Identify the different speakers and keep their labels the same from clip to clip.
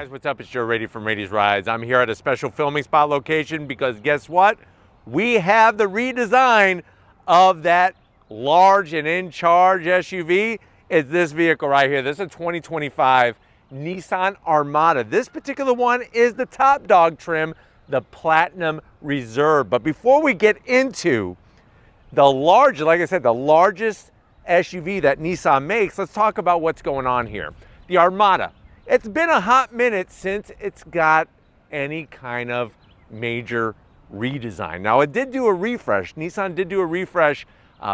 Speaker 1: guys, what's up? It's Joe Rady from Rady's Rides. I'm here at a special filming spot location because guess what? We have the redesign of that large and in charge SUV. It's this vehicle right here. This is a 2025 Nissan Armada. This particular one is the top dog trim, the Platinum Reserve. But before we get into the large, like I said, the largest SUV that Nissan makes, let's talk about what's going on here. The Armada. It's been a hot minute since it's got any kind of major redesign. Now, it did do a refresh. Nissan did do a refresh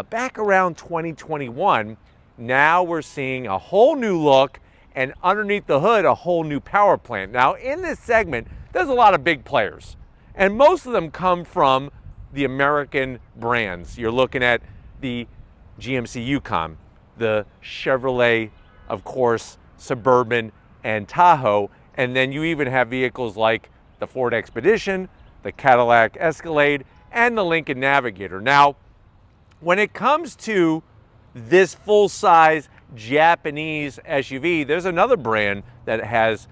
Speaker 1: back around 2021. Now we're seeing a whole new look, and underneath the hood, a whole new power plant. Now, in this segment, there's a lot of big players, and most of them come from the American brands. You're looking at the GMC Yukon, the Chevrolet, of course, Suburban, and Tahoe, and then you even have vehicles like the Ford Expedition, the Cadillac Escalade, and the Lincoln Navigator. Now, when it comes to this full-size Japanese SUV, there's another brand that has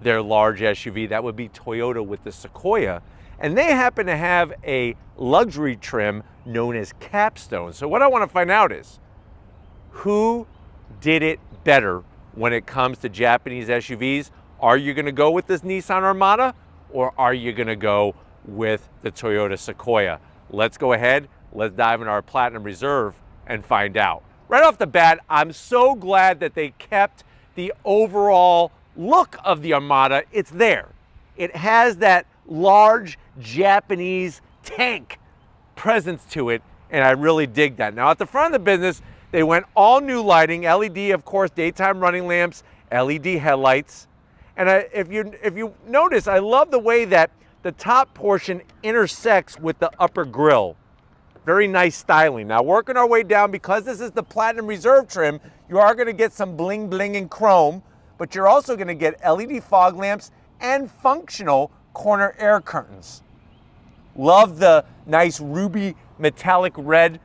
Speaker 1: their large SUV. That would be Toyota with the Sequoia, and they happen to have a luxury trim known as Capstone. So what I want to find out is, who did it better when it comes to Japanese SUVs? Are you going to go with this Nissan Armada, or are you going to go with the Toyota Sequoia? Let's go ahead, let's dive into our Platinum Reserve and find out. Right off the bat, I'm so glad that they kept the overall look of the Armada. It's there. It has that large Japanese tank presence to it, and I really dig that. Now, at the front of the business, they went all new lighting, LED, of course, daytime running lamps, LED headlights. And if you notice, I love the way that the top portion intersects with the upper grille. Very nice styling. Now, working our way down, because this is the Platinum Reserve trim, you are going to get some bling bling in chrome, but you're also going to get LED fog lamps and functional corner air curtains. Love the nice ruby metallic red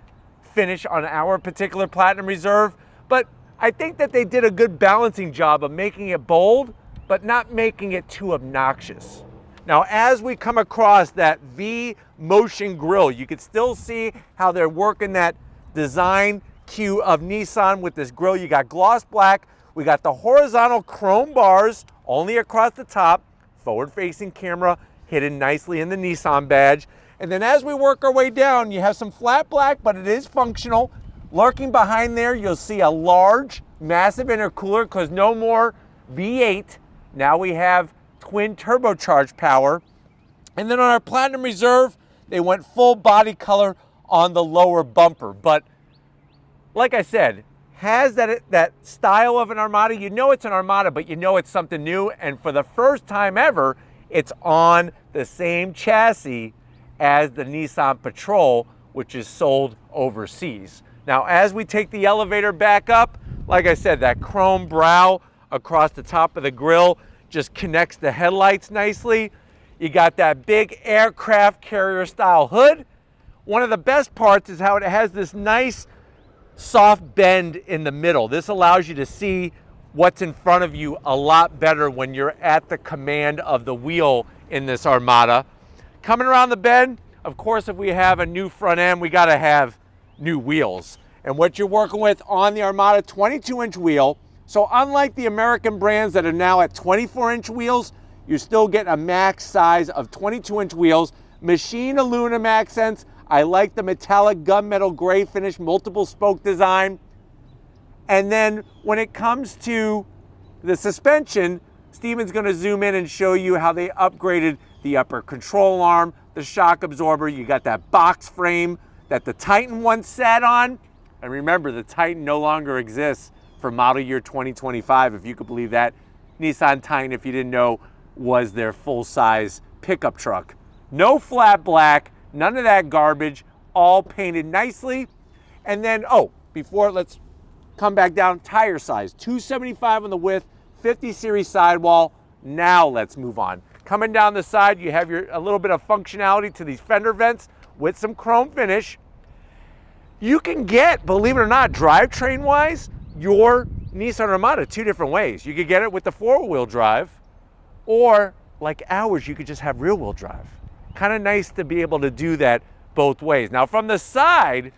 Speaker 1: finish on our particular Platinum Reserve, but I think that they did a good balancing job of making it bold, but not making it too obnoxious. Now, as we come across that V motion grille, you can still see how they're working that design cue of Nissan with this grille. You got gloss black, we got the horizontal chrome bars only across the top, forward-facing camera hidden nicely in the Nissan badge. And then as we work our way down, you have some flat black, but it is functional. Lurking behind there, you'll see a large, massive intercooler, because no more V8. Now we have twin turbocharged power. And then on our Platinum Reserve, they went full body color on the lower bumper. But like I said, has that style of an Armada. You know it's an Armada, but you know it's something new. And for the first time ever, it's on the same chassis as the Nissan Patrol, which is sold overseas. Now, as we take the elevator back up, like I said, that chrome brow across the top of the grille just connects the headlights nicely. You got that big aircraft carrier style hood. One of the best parts is how it has this nice soft bend in the middle. This allows you to see what's in front of you a lot better when you're at the command of the wheel in this Armada. Coming around the bend, of course, if we have a new front end, we got to have new wheels. And what you're working with on the Armada, 22-inch wheel. So unlike the American brands that are now at 24-inch wheels, you still get a max size of 22-inch wheels. Machine aluminum accents. I like the metallic gunmetal gray finish, multiple spoke design. And then when it comes to the suspension, Steven's going to zoom in and show you how they upgraded the upper control arm, the shock absorber. You got that box frame that the Titan once sat on. And remember, the Titan no longer exists for model year 2025, if you could believe that. Nissan Titan, if you didn't know, was their full-size pickup truck. No flat black, none of that garbage, all painted nicely. And then, let's come back down, tire size, 275 on the width, 50 series sidewall. Now let's move on. Coming down the side, you have a little bit of functionality to these fender vents with some chrome finish. You can get, believe it or not, drivetrain-wise, your Nissan Armada two different ways. You could get it with the four-wheel drive, Or like ours, you could just have rear wheel drive. Kind of nice to be able to do that both ways. Now from the side,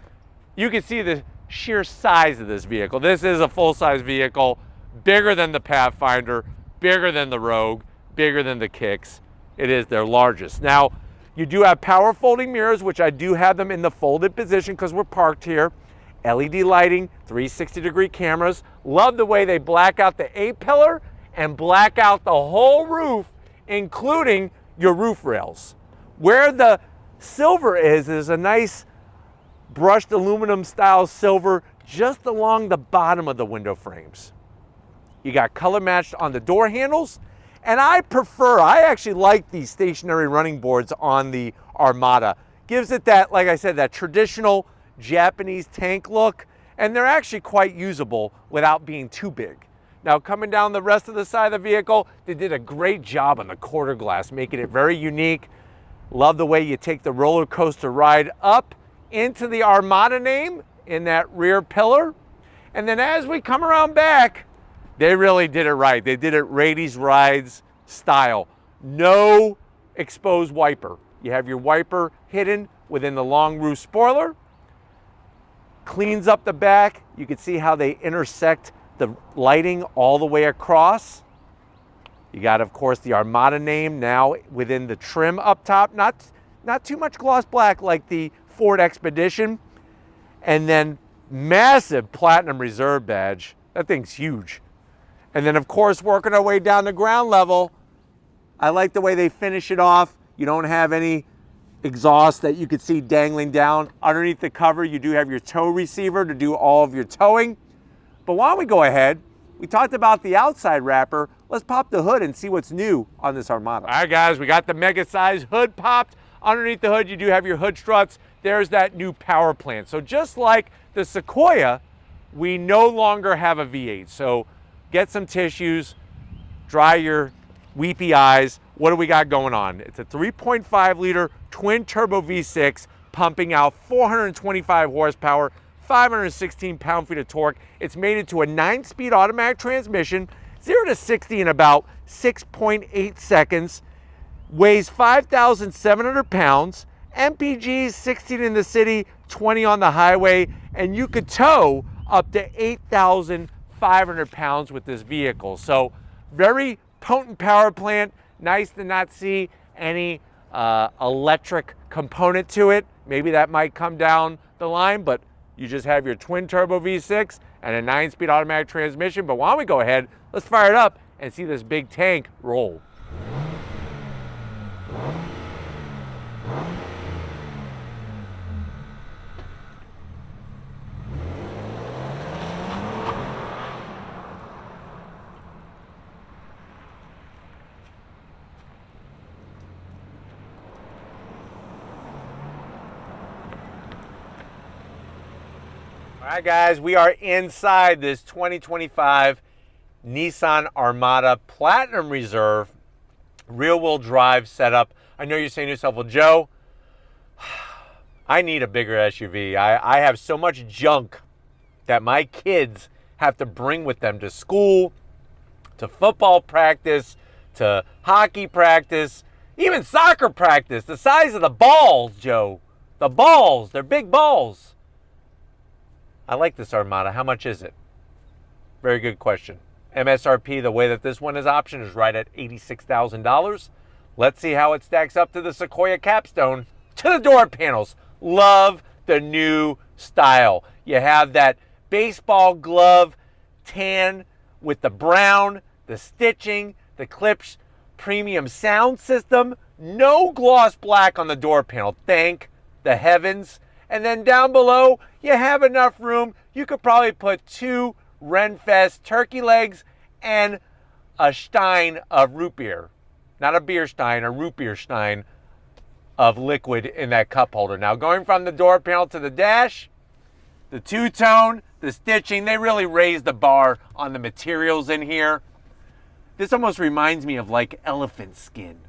Speaker 1: you can see the sheer size of this vehicle. This is a full-size vehicle, bigger than the Pathfinder, bigger than the Rogue, bigger than the Kicks. It is their largest. Now, you do have power folding mirrors, which I do have them in the folded position because we're parked here. LED lighting, 360-degree cameras. Love the way they black out the A-pillar and black out the whole roof, including your roof rails. Where the silver is a nice brushed aluminum style silver just along the bottom of the window frames. You got color matched on the door handles, and I actually like these stationary running boards on the Armada. Gives it that, like I said, that traditional Japanese tank look, and they're actually quite usable without being too big. Now coming down the rest of the side of the vehicle, they did a great job on the quarter glass, making it very unique. Love the way you take the roller coaster ride up into the Armada name in that rear pillar. And then as we come around back, they really did it right. They did it Rady's Rides style. No exposed wiper. You have your wiper hidden within the long roof spoiler. Cleans up the back. You can see how they intersect the lighting all the way across. You got, of course, the Armada name now within the trim up top. Not too much gloss black like the Ford Expedition. And then massive Platinum Reserve badge. That thing's huge. And then, of course, working our way down the ground level, I like the way they finish it off. You don't have any exhaust that you could see dangling down. Underneath the cover, you do have your tow receiver to do all of your towing. But why don't we go ahead? We talked about the outside wrapper. Let's pop the hood and see what's new on this Armada. All right, guys, we got the mega size hood popped. Underneath the hood, you do have your hood struts. There's that new power plant. So just like the Sequoia, we no longer have a V8. So get some tissues, dry your weepy eyes. What do we got going on? It's a 3.5 liter twin turbo V6 pumping out 425 horsepower, 516 pound-feet of torque. It's made into a 9-speed automatic transmission, 0 to 60 in about 6.8 seconds, weighs 5,700 pounds, MPGs 16 in the city, 20 on the highway, and you could tow up to 8,500 pounds with this vehicle. So very potent power plant. Nice to not see any electric component to it. Maybe that might come down the line, but you just have your twin turbo V6 and a 9-speed automatic transmission. But why don't we go ahead, let's fire it up and see this big tank roll. All right, guys, we are inside this 2025 Nissan Armada Platinum Reserve rear-wheel drive setup. I know you're saying to yourself, well, Joe, I need a bigger SUV. I have so much junk that my kids have to bring with them to school, to football practice, to hockey practice, even soccer practice. The size of the balls, Joe. The balls, they're big balls. I like this Armada. How much is it? Very good question. MSRP, the way that this one is optioned, is right at $86,000. Let's see how it stacks up to the Sequoia capstone, to the door panels. Love the new style. You have that baseball glove tan with the brown, the stitching, the clips, premium sound system. No gloss black on the door panel. Thank the heavens. And then down below, you have enough room. You could probably put 2 Renfest turkey legs and a stein of root beer. Not a beer stein, a root beer stein of liquid in that cup holder. Now, going from the door panel to the dash, the two-tone, the stitching, they really raised the bar on the materials in here. This almost reminds me of like elephant skin,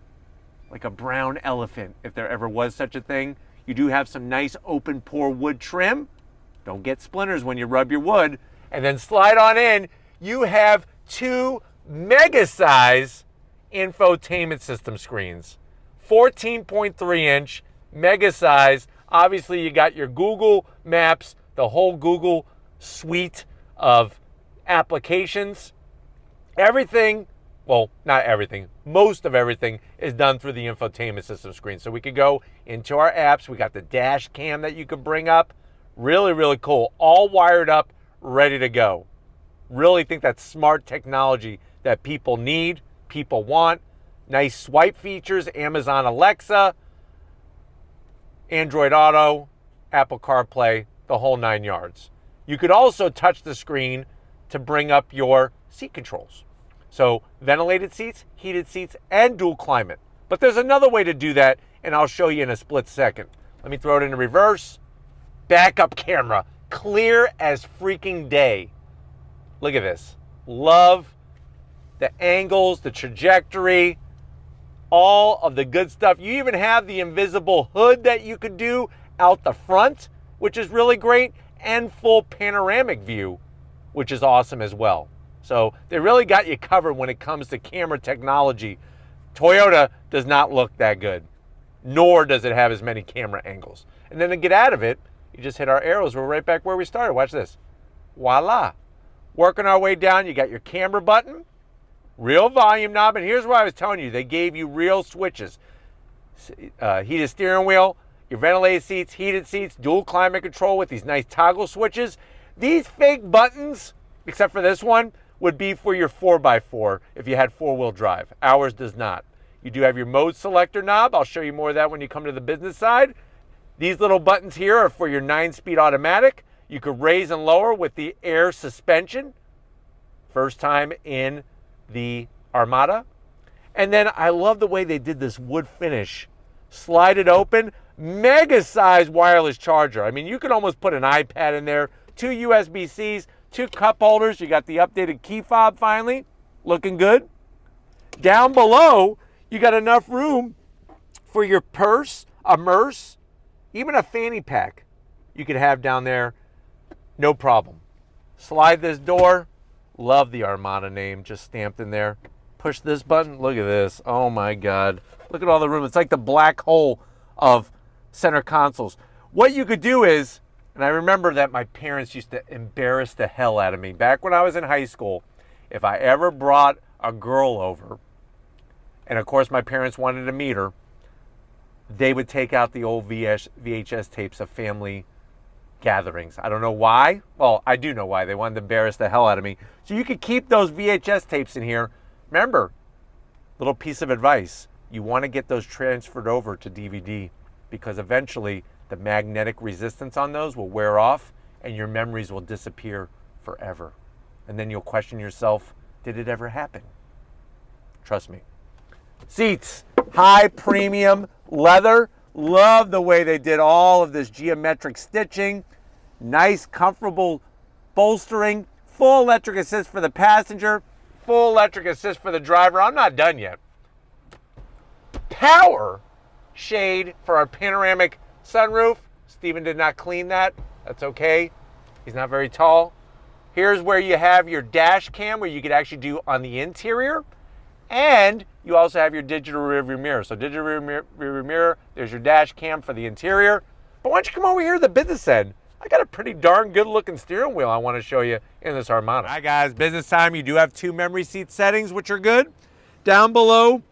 Speaker 1: like a brown elephant, if there ever was such a thing. You do have some nice open pore wood trim. Don't get splinters when you rub your wood. And then slide on in, you have 2 mega size infotainment system screens. 14.3 inch, mega size. Obviously, you got your Google Maps, the whole Google suite of applications. Everything, well, not everything, most of everything is done through the infotainment system screen. So we could go into our apps. We got the dash cam that you could bring up. Really, really cool. All wired up, ready to go. Really think that's smart technology that people need, people want. Nice swipe features, Amazon Alexa, Android Auto, Apple CarPlay, the whole 9 yards. You could also touch the screen to bring up your seat controls. So ventilated seats, heated seats, and dual climate. But there's another way to do that, and I'll show you in a split second. Let me throw it into reverse. Backup camera, clear as freaking day. Look at this. Love the angles, the trajectory, all of the good stuff. You even have the invisible hood that you could do out the front, which is really great, and full panoramic view, which is awesome as well. So they really got you covered when it comes to camera technology. Toyota does not look that good, nor does it have as many camera angles. And then to get out of it, you just hit our arrows. We're right back where we started. Watch this. Voila. Working our way down, you got your camera button, real volume knob, and here's where I was telling you, they gave you real switches. Heated steering wheel, your ventilated seats, heated seats, dual climate control with these nice toggle switches. These fake buttons, except for this one, would be for your 4x4 if you had four-wheel drive. Ours does not. You do have your mode selector knob. I'll show you more of that when you come to the business side. These little buttons here are for your 9-speed automatic. You could raise and lower with the air suspension. First time in the Armada. And then I love the way they did this wood finish. Slide it open, mega size wireless charger. I mean, you could almost put an iPad in there, 2 USB-Cs, 2 cup holders. You got the updated key fob finally, looking good. Down below, you got enough room for your purse, a purse, even a fanny pack you could have down there, no problem. Slide this door. Love the Armada name just stamped in there. Push this button. Look at this. Oh my God. Look at all the room. It's like the black hole of center consoles. What you could do is, and I remember that my parents used to embarrass the hell out of me. Back when I was in high school, if I ever brought a girl over, and of course my parents wanted to meet her, they would take out the old VHS tapes of family gatherings. I don't know why. Well, I do know why. They wanted to embarrass the hell out of me. So you could keep those VHS tapes in here. Remember, little piece of advice. You want to get those transferred over to DVD because eventually the magnetic resistance on those will wear off and your memories will disappear forever. And then you'll question yourself, did it ever happen? Trust me. Seats, high premium leather. Love the way they did all of this geometric stitching. Nice, comfortable bolstering. Full electric assist for the passenger. Full electric assist for the driver. I'm not done yet. Power shade for our panoramic sunroof. Steven did not clean that. That's okay. He's not very tall. Here's where you have your dash cam where you could actually do on the interior. And you also have your digital rearview mirror. So digital rearview mirror, there's your dash cam for the interior. But why don't you come over here to the business end? I got a pretty darn good looking steering wheel I want to show you in this Armada. All right guys, business time. You do have 2 memory seat settings, which are good. Down below,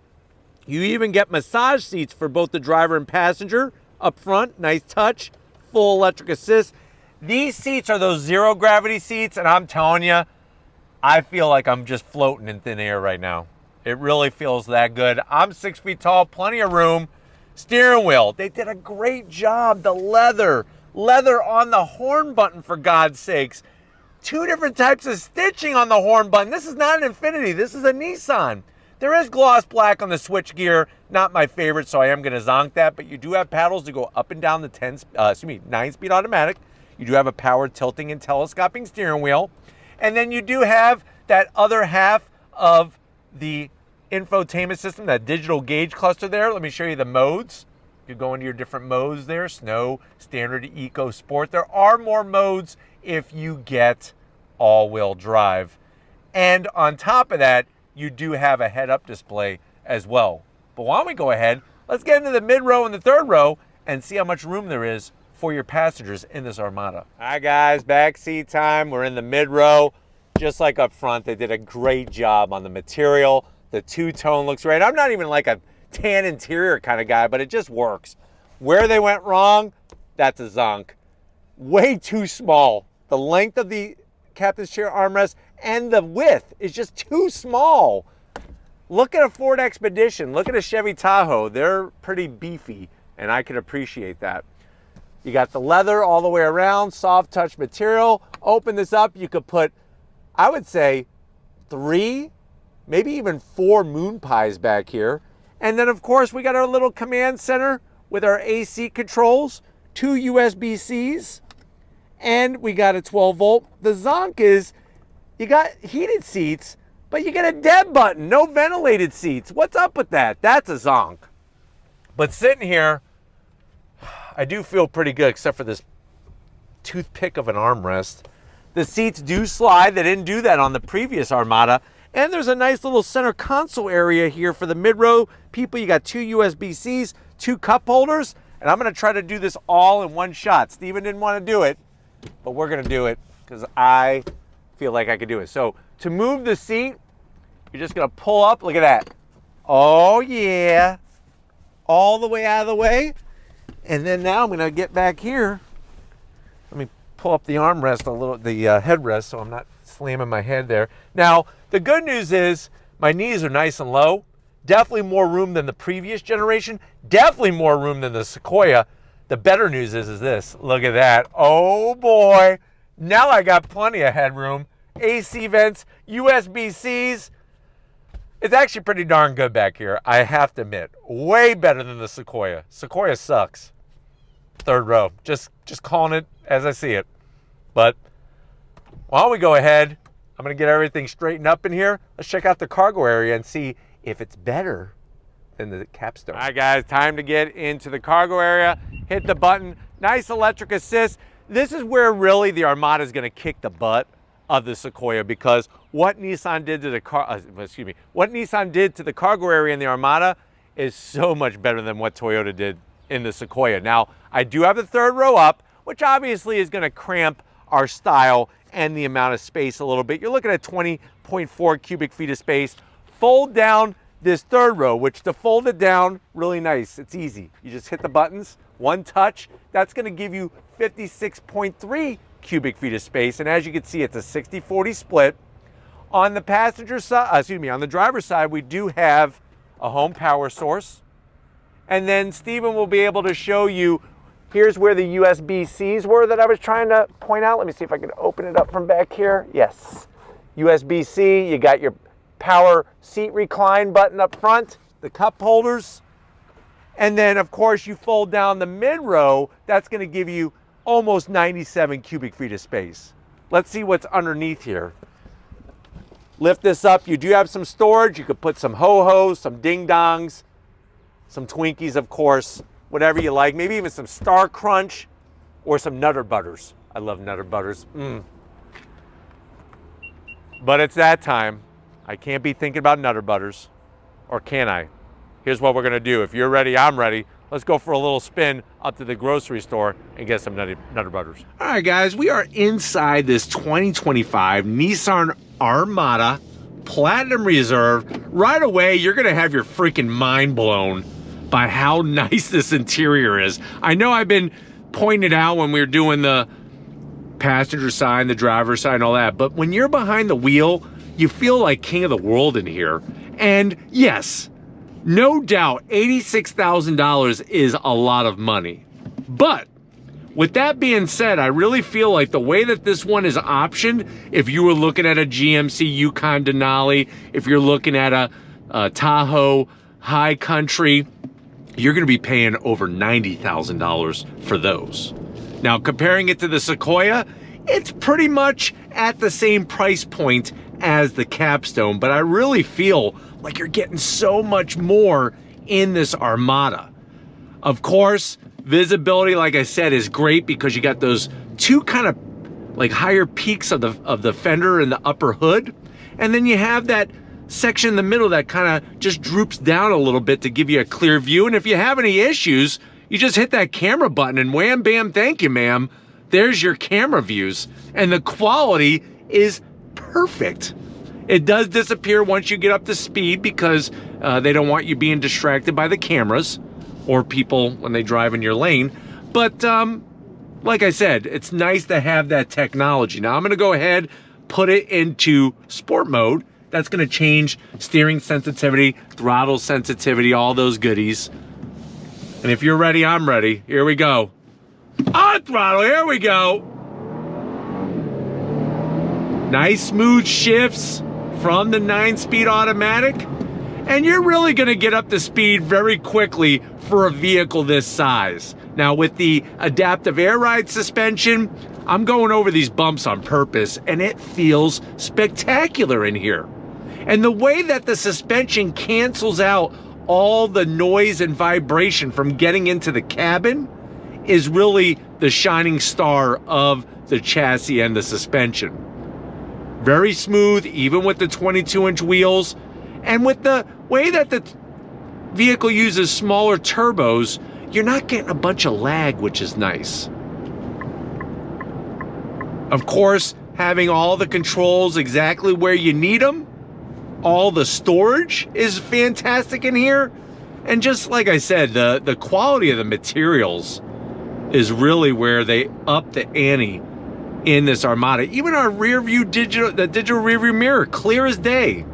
Speaker 1: you even get massage seats for both the driver and passenger. Up front, nice touch, full electric assist. These seats are those zero gravity seats, and I'm telling you, I feel like I'm just floating in thin air right now. It really feels that good. I'm 6 feet tall, plenty of room. Steering wheel, they did a great job. The leather on the horn button, for God's sakes. 2 different types of stitching on the horn button. This is not an Infiniti, this is a Nissan. There is gloss black on the switch gear, not my favorite, so I am gonna zonk that, but you do have paddles to go up and down the 9-speed automatic. You do have a power tilting and telescoping steering wheel. And then you do have that other half of the infotainment system, that digital gauge cluster there. Let me show you the modes. You go into your different modes there, snow, standard, eco, sport. There are more modes if you get all-wheel drive. And on top of that, you do have a head-up display as well. But why don't we go ahead, let's get into the mid-row and the third row and see how much room there is for your passengers in this Armada. All right, guys, back seat time. We're in the mid-row. Just like up front, they did a great job on the material. The two-tone looks great. I'm not even like a tan interior kind of guy, but it just works. Where they went wrong, that's a zonk. Way too small. The length of the captain's chair armrest and the width is just too small. Look at a Ford Expedition. Look at a Chevy Tahoe. They're pretty beefy, and I can appreciate that. You got the leather all the way around, soft touch material. Open this up, you could put, I would say, 3, maybe even 4 moon pies back here. And then, of course, we got our little command center with our AC controls, 2 USB-Cs, and we got a 12-volt. The zonk is you got heated seats, but you get a dead button, no ventilated seats. What's up with that? That's a zonk. But sitting here, I do feel pretty good, except for this toothpick of an armrest. The seats do slide. They didn't do that on the previous Armada. And there's a nice little center console area here for the mid-row people. You got 2 USB-Cs, 2 cup holders, and I'm gonna try to do this all in one shot. Steven didn't wanna do it, but we're gonna do it because I feel like I could do it. So to move the seat, you're just gonna pull up, look at that. Oh yeah, all the way out of the way. And then now I'm gonna get back here. Let me pull up the armrest a little, the headrest, so I'm not slamming my head there. Now, the good news is my knees are nice and low. Definitely more room than the previous generation. Definitely more room than the Sequoia. The better news is this. Look at that. Oh boy. Now I got plenty of headroom. AC vents, USB-Cs. It's actually pretty darn good back here, I have to admit. Way better than the Sequoia. Sequoia sucks. Third row. Just calling it as I see it. But why don't we go ahead? I'm going to get everything straightened up in here. Let's check out the cargo area and see if it's better than the capstone. All right, guys, time to get into the cargo area. Hit the button. Nice electric assist. This is where really the Armada is going to kick the butt of the Sequoia, because what Nissan did to the what Nissan did to the cargo area in the Armada is so much better than what Toyota did in the Sequoia. Now, I do have the third row up, which obviously is going to cramp our style and the amount of space a little bit. You're looking at 20.4 cubic feet of space. Fold down this third row, which to fold it down, really nice. It's easy. You just hit the buttons, one touch. That's going to give you 56.3 cubic feet of space. And as you can see, it's a 60-40 split. On the passenger side, on the driver's side, we do have a home power source. And then Steven will be able to show you, here's where the USB-Cs were that I was trying to point out. Let me see if I can open it up from back here. Yes, USB-C, you got your power seat recline button up front, the cup holders. And then of course you fold down the mid-row, that's gonna give you almost 97 cubic feet of space. Let's see what's underneath here. Lift this up, you do have some storage. You could put some ho-hos, some ding-dongs, some Twinkies, of course, whatever you like. Maybe even some Star Crunch or some Nutter Butters. I love Nutter Butters. But it's that time. I can't be thinking about Nutter Butters, or can I? Here's what we're gonna do. If you're ready, I'm ready. Let's go for a little spin up to the grocery store and get some Nutter Butters. All right, guys, we are inside this 2025 Nissan Armada Platinum Reserve. Right away, you're gonna have your freaking mind blown by how nice this interior is. I know I've been pointing it out when we were doing the passenger side, the driver's side, and all that, but when you're behind the wheel, you feel like king of the world in here. And yes, no doubt, $86,000 is a lot of money. But with that being said, I really feel like the way that this one is optioned, if you were looking at a GMC Yukon Denali, if you're looking at a Tahoe High Country, you're gonna be paying over $90,000 for those. Now, comparing it to the Sequoia, it's pretty much at the same price point as the capstone, but I really feel like you're getting so much more in this Armada. Of course, visibility, like I said, is great because you got those two kind of like higher peaks of the fender and the upper hood, and then you have that section in the middle that kind of just droops down a little bit to give you a clear view. And if you have any issues, you just hit that camera button and wham, bam, thank you, ma'am. There's your camera views. And the quality is perfect. It does disappear once you get up to speed because they don't want you being distracted by the cameras or people when they drive in your lane. But like I said, it's nice to have that technology. Now I'm gonna go ahead, put it into sport mode. That's gonna change steering sensitivity, throttle sensitivity, all those goodies. And if you're ready, I'm ready. Here we go. On throttle, here we go. Nice smooth shifts from the 9-speed automatic. And you're really gonna get up to speed very quickly for a vehicle this size. Now with the adaptive air ride suspension, I'm going over these bumps on purpose and it feels spectacular in here. And the way that the suspension cancels out all the noise and vibration from getting into the cabin is really the shining star of the chassis and the suspension. Very smooth, even with the 22-inch wheels. And with the way that the vehicle uses smaller turbos, you're not getting a bunch of lag, which is nice. Of course, having all the controls exactly where you need them, all the storage is fantastic in here. And just like I said, the quality of the materials is really where they up the ante in this Armada. Even our rear view the digital rear view mirror, clear as day.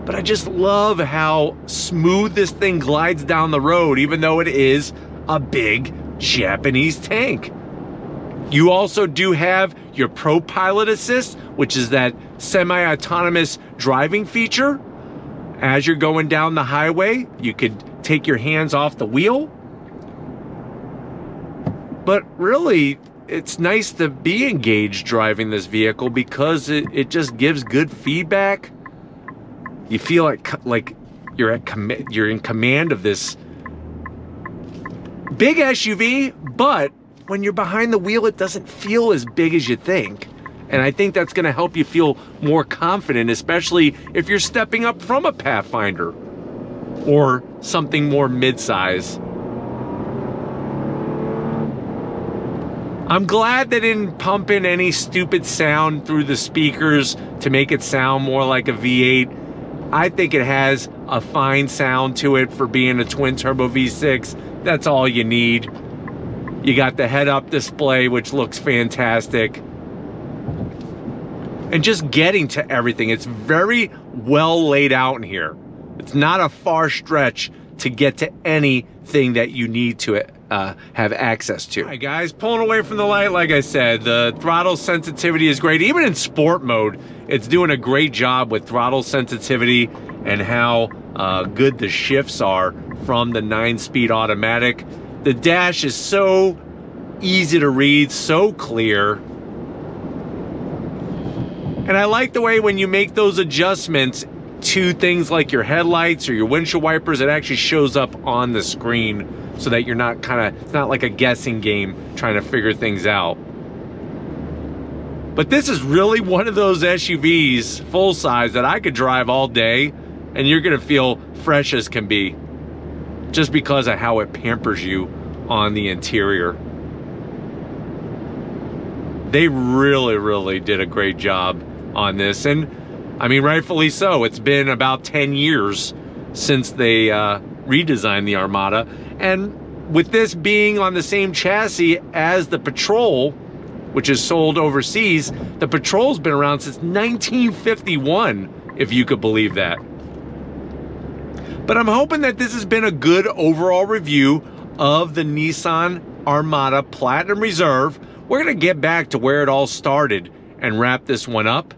Speaker 1: But I just love how smooth this thing glides down the road, even though it is a big Japanese tank. You also do have your Pro Pilot Assist, which is that semi-autonomous driving feature. As you're going down the highway, you could take your hands off the wheel. But really, it's nice to be engaged driving this vehicle because it just gives good feedback. You feel like you're in command of this big SUV, but when you're behind the wheel, it doesn't feel as big as you think. And I think that's gonna help you feel more confident, especially if you're stepping up from a Pathfinder or something more mid-size. I'm glad they didn't pump in any stupid sound through the speakers to make it sound more like a V8. I think it has a fine sound to it for being a twin-turbo V6. That's all you need. You got the head-up display, which looks fantastic. And just getting to everything, it's very well laid out in here. It's not a far stretch to get to anything that you need to have access to. All right, guys, pulling away from the light, like I said, the throttle sensitivity is great. Even in sport mode, it's doing a great job with throttle sensitivity and how good the shifts are from the 9-speed automatic. The dash is so easy to read, so clear. And I like the way when you make those adjustments to things like your headlights or your windshield wipers, it actually shows up on the screen so that you're not it's not like a guessing game trying to figure things out. But this is really one of those SUVs, full size, that I could drive all day and you're gonna feel fresh as can be, just because of how it pampers you on the interior. They really, really did a great job on this, and I mean, rightfully so. It's been about 10 years since they redesigned the Armada, and with this being on the same chassis as the Patrol, which is sold overseas, the Patrol's been around since 1951, if you could believe that. But I'm hoping that this has been a good overall review of the Nissan Armada Platinum Reserve. We're gonna get back to where it all started and wrap this one up.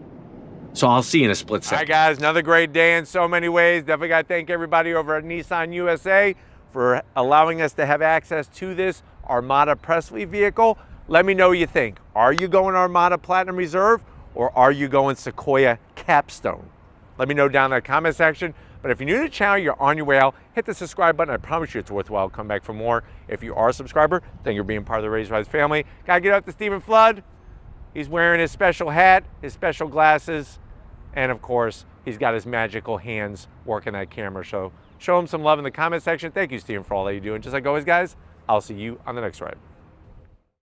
Speaker 1: So I'll see you in a split second. All right, guys, another great day in so many ways. Definitely got to thank everybody over at Nissan USA for allowing us to have access to this Armada Presley vehicle. Let me know what you think. Are you going Armada Platinum Reserve or are you going Sequoia Capstone? Let me know down in the comment section. But if you're new to the channel, you're on your way out, hit the subscribe button. I promise you it's worthwhile. Come back for more. If you are a subscriber, then you're being part of the Raised Rise family. Gotta get out to Stephen Flood. He's wearing his special hat, his special glasses, And of course, he's got his magical hands working that camera. So show him some love in the comment section. Thank you, Steven, for all that you do. And just like always, guys, I'll see you on the next ride.